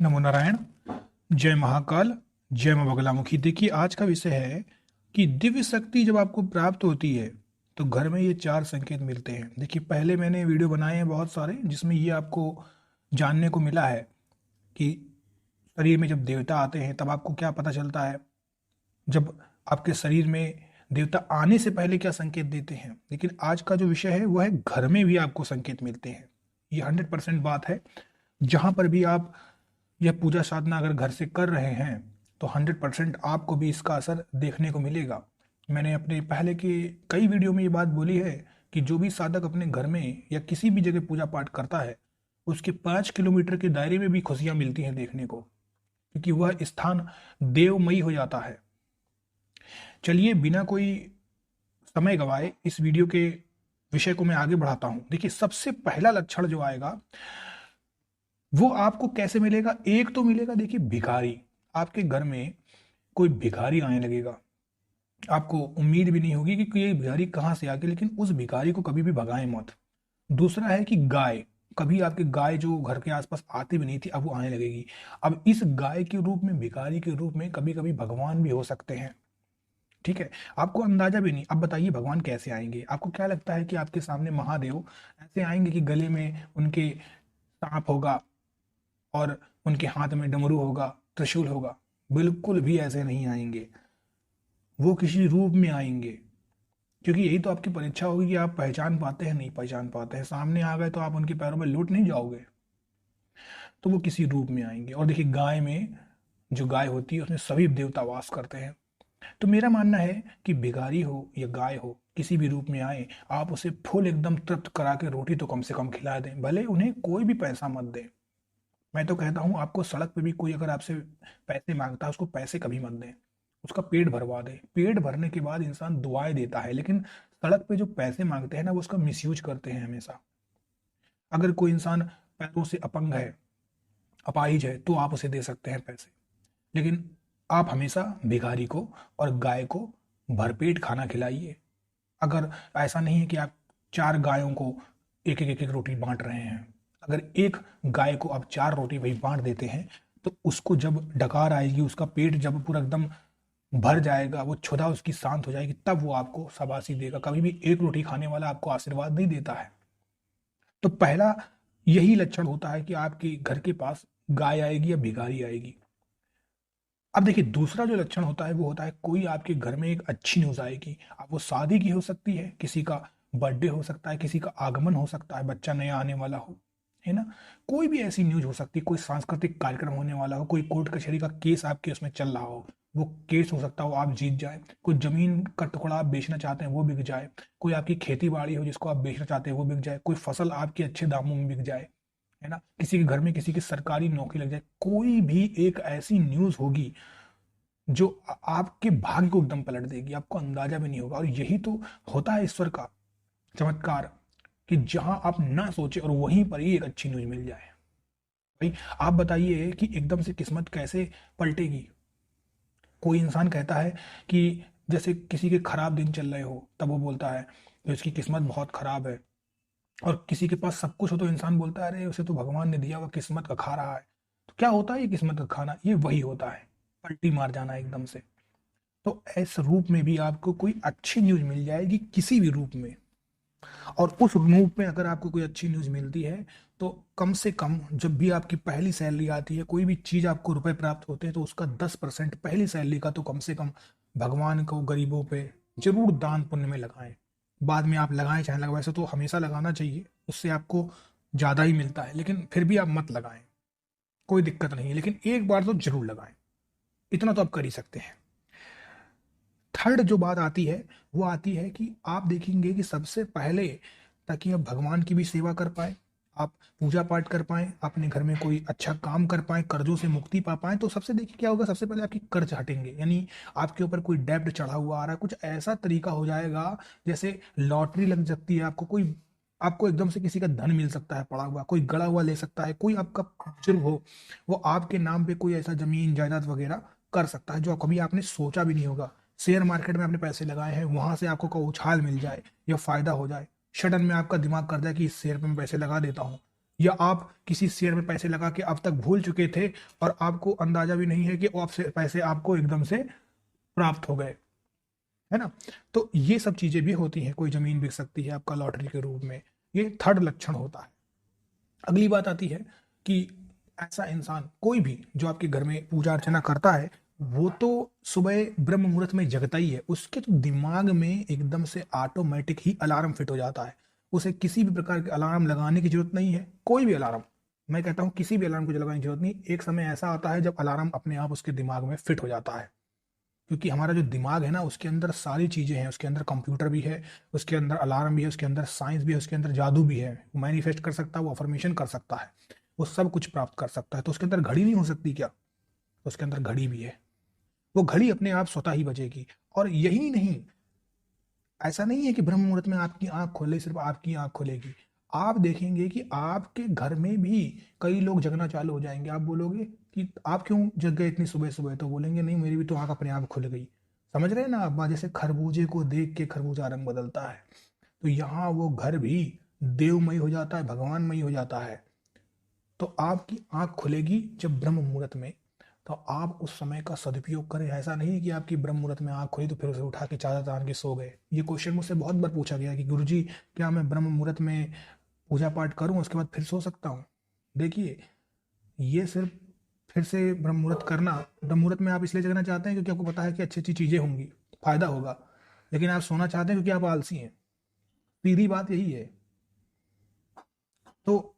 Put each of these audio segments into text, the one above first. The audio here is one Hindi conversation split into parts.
नमो नारायण। जय महाकाल। जय मां बगलामुखी। देखिए, आज का विषय है कि दिव्य शक्ति जब आपको प्राप्त होती है तो घर में ये चार संकेत मिलते हैं। देखिए, पहले मैंने वीडियो बनाए हैं बहुत सारे जिसमें ये आपको जानने को मिला है कि शरीर में जब देवता आते हैं तब आपको क्या पता चलता है, जब आपके शरीर में देवता आने से पहले क्या संकेत देते हैं। लेकिन आज का जो विषय है वह है घर में भी आपको संकेत मिलते हैं। ये 100% बात है। जहां पर भी आप यह पूजा साधना अगर घर से कर रहे हैं तो 100% आपको भी इसका असर देखने को मिलेगा। मैंने अपने पहले के कई वीडियो में ये बात बोली है कि जो भी साधक अपने घर में या किसी भी जगह पूजा पाठ करता है उसके 5 किलोमीटर के दायरे में भी खुशियां मिलती हैं देखने को, क्योंकि वह स्थान देवमयी हो जाता है। चलिए, बिना कोई समय गवाए इस वीडियो के विषय को मैं आगे बढ़ाता हूं। देखिए, सबसे पहला लक्षण जो आएगा वो आपको कैसे मिलेगा। एक तो मिलेगा, देखिए, भिखारी। आपके घर में कोई भिखारी आने लगेगा, आपको उम्मीद भी नहीं होगी कि ये भिखारी कहाँ से आ गया, लेकिन उस भिखारी को कभी भी भगाएं मत। दूसरा है कि गाय, कभी आपकी गाय जो घर के आसपास आती भी नहीं थी अब वो आने लगेगी। अब इस गाय के रूप में, भिखारी के रूप में कभी कभी भगवान भी हो सकते हैं। ठीक है, आपको अंदाजा भी नहीं। अब बताइए भगवान कैसे आएंगे। आपको क्या लगता है कि आपके सामने महादेव ऐसे आएंगे कि गले में उनके सांप होगा और उनके हाथ में डमरू होगा, त्रिशूल होगा? बिल्कुल भी ऐसे नहीं आएंगे। वो किसी रूप में आएंगे, क्योंकि यही तो आपकी परीक्षा होगी कि आप पहचान पाते हैं नहीं पहचान पाते हैं। सामने आ गए तो आप उनके पैरों में लौट नहीं जाओगे, तो वो किसी रूप में आएंगे। और देखिए, गाय में जो गाय होती है उसमें सभी देवता वास करते हैं। तो मेरा मानना है कि भिखारी हो या गाय हो, किसी भी रूप में आए, आप उसे फुल एकदम तृप्त करा के रोटी तो कम से कम खिला दें, भले उन्हें कोई भी पैसा मत दें। मैं तो कहता हूँ, आपको सड़क पे भी कोई अगर आपसे पैसे मांगता है उसको पैसे कभी मत दें, उसका पेट भरवा दे। पेट भरने के बाद इंसान दुआएं देता है, लेकिन सड़क पे जो पैसे मांगते हैं ना वो उसका मिसयूज करते हैं हमेशा। अगर कोई इंसान पैरों से अपंग है, अपाहिज है, तो आप उसे दे सकते हैं पैसे, लेकिन आप हमेशा भिखारी को और गाय को भरपेट खाना खिलाइए। अगर ऐसा नहीं है कि आप चार गायों को एक एक रोटी बांट रहे हैं, अगर एक गाय को आप चार रोटी वही बांट देते हैं तो उसको जब डकार आएगी, उसका पेट जब पूरा एकदम भर जाएगा, वो क्षुधा उसकी शांत हो जाएगी, तब वो आपको शाबाशी देगा। कभी भी एक रोटी खाने वाला आपको आशीर्वाद नहीं देता है। तो पहला यही लक्षण होता है कि आपके घर के पास गाय आएगी या भिखारी आएगी। अब देखिए, दूसरा जो लक्षण होता है वो होता है कोई आपके घर में एक अच्छी न्यूज आएगी। अब वो शादी की हो सकती है, किसी का बर्थडे हो सकता है, किसी का आगमन हो सकता है, बच्चा नया आने वाला हो, है ना। कोई भी ऐसी न्यूज हो सकती है, कोई सांस्कृतिक कार्यक्रम होने वाला हो, कोई कोर्ट कचहरी का केस आपके उसमें चल रहा हो, वो केस हो सकता हो आप जीत जाए, कोई जमीन का टुकड़ा आप बेचना चाहते हैं वो बिक जाए, कोई आपकी खेती बाड़ी हो जिसको आप बेचना चाहते हैं वो बिक जाए, कोई फसल आपकी अच्छे दामों में बिक जाए, है ना, किसी के घर में किसी की सरकारी नौकरी लग जाए। कोई भी एक ऐसी न्यूज होगी जो आपके भाग्य को एकदम पलट देगी, आपको अंदाजा भी नहीं होगा। और यही तो होता है ईश्वर का चमत्कार, कि जहां आप ना सोचे और वहीं पर ही एक अच्छी न्यूज मिल जाए। भाई, आप बताइए कि एकदम से किस्मत कैसे पलटेगी। कोई इंसान कहता है कि जैसे किसी के खराब दिन चल रहे हो तब वो बोलता है कि उसकी किस्मत बहुत खराब है, और किसी के पास सब कुछ हो तो इंसान बोलता है अरे उसे तो भगवान ने दिया हुआ किस्मत का खा रहा है। तो क्या होता है ये किस्मत का खाना? ये वही होता है, पलटी मार जाना एकदम से। तो इस रूप में भी आपको कोई अच्छी न्यूज मिल जाएगी, किसी भी रूप में। और उस रूप में अगर आपको कोई अच्छी न्यूज मिलती है तो कम से कम जब भी आपकी पहली सैलरी आती है, कोई भी चीज आपको रुपए प्राप्त होते हैं, तो उसका 10% पहली सैलरी का तो कम से कम भगवान को, गरीबों पे जरूर दान पुण्य में लगाएं। बाद में आप लगाएं चाहे लगाएं, वैसे तो हमेशा लगाना चाहिए, उससे आपको ज्यादा ही मिलता है, लेकिन फिर भी आप मत लगाएं, कोई दिक्कत नहीं है, लेकिन एक बार तो जरूर लगाएं। इतना तो आप कर ही सकते हैं। थर्ड जो बात आती है वो आती है कि आप देखेंगे कि सबसे पहले, ताकि आप भगवान की भी सेवा कर पाए, आप पूजा पाठ कर पाए, अपने घर में कोई अच्छा काम कर पाए, कर्जों से मुक्ति पा पाए, तो सबसे देखिए क्या होगा, सबसे पहले आपकी कर्ज हटेंगे। यानी आपके ऊपर कोई डेब्ट चढ़ा हुआ आ रहा है, कुछ ऐसा तरीका हो जाएगा जैसे लॉटरी लग सकती है आपको। कोई आपको एकदम से किसी का धन मिल सकता है पड़ा हुआ, कोई गड़ा हुआ ले सकता है, कोई आपका बुजुर्ग हो वो आपके नाम पे कोई ऐसा जमीन जायदाद वगैरह कर सकता है जो कभी आपने सोचा भी नहीं होगा। शेयर मार्केट में आपने पैसे लगाए हैं, वहां से आपको कोई उछाल मिल जाए या फायदा हो जाए, सडन में आपका दिमाग करता है कि इस शेयर पे मैं पैसे लगा देता हूँ, या आप किसी शेयर में पैसे लगा के अब तक भूल चुके थे और आपको अंदाजा भी नहीं है कि वो आपसे पैसे आपको एकदम से प्राप्त हो गए, है ना। तो ये सब चीजें भी होती हैं। कोई जमीन बिक सकती है आपका लॉटरी के रूप में, ये थर्ड लक्षण होता है। अगली बात आती है कि ऐसा इंसान कोई भी जो आपके घर में पूजा अर्चना करता है, वो तो सुबह ब्रह्म मुहूर्त में जगता ही है, उसके तो दिमाग में एकदम से ऑटोमेटिक ही अलार्म फिट हो जाता है। उसे किसी भी प्रकार के अलार्म लगाने की जरूरत नहीं है, कोई भी अलार्म, मैं कहता हूँ किसी भी अलार्म को लगाने की जरूरत नहीं। एक समय ऐसा आता है जब अलार्म अपने आप उसके दिमाग में फिट हो जाता है, क्योंकि हमारा जो दिमाग है ना, उसके अंदर सारी चीज़ें हैं, उसके अंदर कंप्यूटर भी है, उसके अंदर अलार्म भी है, उसके अंदर साइंस भी है, उसके अंदर जादू भी है। वो मैनिफेस्ट कर सकता है, वो अफर्मेशन कर सकता है, वो सब कुछ प्राप्त कर सकता है। तो उसके अंदर घड़ी नहीं हो सकती क्या? तो उसके अंदर घड़ी भी है, वो घड़ी अपने आप स्वतः ही बजेगी। और यही नहीं, ऐसा नहीं है कि ब्रह्म मुहूर्त में आपकी आंख खोले, सिर्फ आपकी आंख खुलेगी। आप देखेंगे कि आपके घर में भी कई लोग जगना चालू हो जाएंगे। आप बोलोगे कि आप क्यों जग गए इतनी सुबह सुबह, तो बोलेंगे नहीं मेरी भी तो आंख अपने आप खुल गई। समझ रहे हैं ना आप? जैसे खरबूजे को देख के खरबूजा रंग बदलता है, तो यहाँ वो घर भी देवमय हो जाता है, भगवानमय हो जाता है। तो आपकी आंख खुलेगी जब ब्रह्म मुहूर्त में, तो आप उस समय का सदुपयोग करें। ऐसा नहीं कि आपकी ब्रह्म मुहूर्त में आंख खुली तो फिर उसे उठा के चादर तान के सो गए। ये क्वेश्चन मुझसे बहुत बार पूछा गया कि गुरुजी क्या मैं ब्रह्म मुहूर्त में पूजा पाठ करूं उसके बाद फिर सो सकता हूं? देखिए, ये सिर्फ फिर से ब्रह्म मुहूर्त करना, ब्रह्म मुहूर्त में आप इसलिए जगना चाहते हैं क्योंकि आपको पता है कि अच्छी अच्छी चीजें होंगी, फायदा होगा, लेकिन आप सोना चाहते हैं क्योंकि आप आलसी हैं। सीधी बात यही है। तो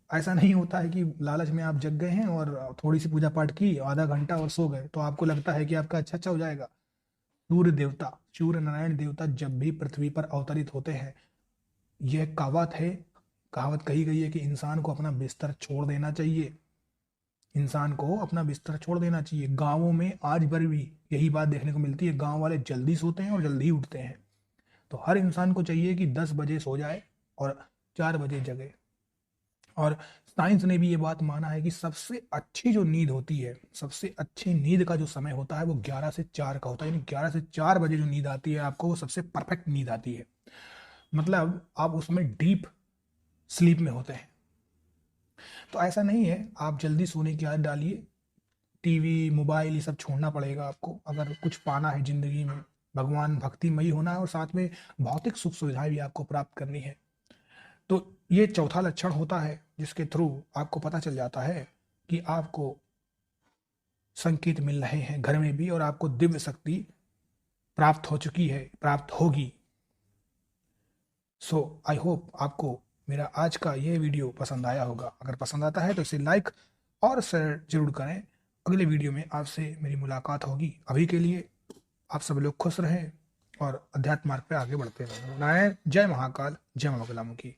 ऐसा नहीं होता है कि लालच में आप जग गए हैं और थोड़ी सी पूजा पाठ की, आधा घंटा और सो गए, तो आपको लगता है कि आपका अच्छा अच्छा हो जाएगा। सूर्य देवता, सूर्य नारायण देवता जब भी पृथ्वी पर अवतरित होते हैं, यह कहावत है, कहावत कही गई है कि इंसान को अपना बिस्तर छोड़ देना चाहिए। इंसान को अपना बिस्तर छोड़ देना चाहिए। गांवों में आज भर भी यही बात देखने को मिलती है, गांव वाले जल्दी सोते हैं और जल्दी ही उठते हैं। तो हर इंसान को चाहिए कि 10 बजे सो जाए और 4 बजे जगे। और साइंस ने भी ये बात माना है कि सबसे अच्छी जो नींद होती है, सबसे अच्छी नींद का जो समय होता है वो 11 से 4 का होता है। यानी 11 से 4 बजे जो नींद आती है आपको, वो सबसे परफेक्ट नींद आती है। मतलब आप उसमें डीप स्लीप में होते हैं। तो ऐसा नहीं है, आप जल्दी सोने की आदत डालिए। टीवी मोबाइल ये सब छोड़ना पड़ेगा आपको, अगर कुछ पाना है जिंदगी में। भगवान भक्तिमयी होना है और साथ में भौतिक सुख सुविधाएं भी आपको प्राप्त करनी है। तो ये चौथा लक्षण होता है जिसके थ्रू आपको पता चल जाता है कि आपको संकेत मिल रहे हैं घर में भी, और आपको दिव्य शक्ति प्राप्त हो चुकी है, प्राप्त होगी। सो आई होप आपको मेरा आज का ये वीडियो पसंद आया होगा। अगर पसंद आता है तो इसे लाइक और शेयर जरूर करें। अगले वीडियो में आपसे मेरी मुलाकात होगी। अभी के लिए आप सब लोग खुश रहें और अध्यात्म मार्ग पे आगे बढ़ते रहें। नारायण, जय महाकाल, जय मां बगलामुखी।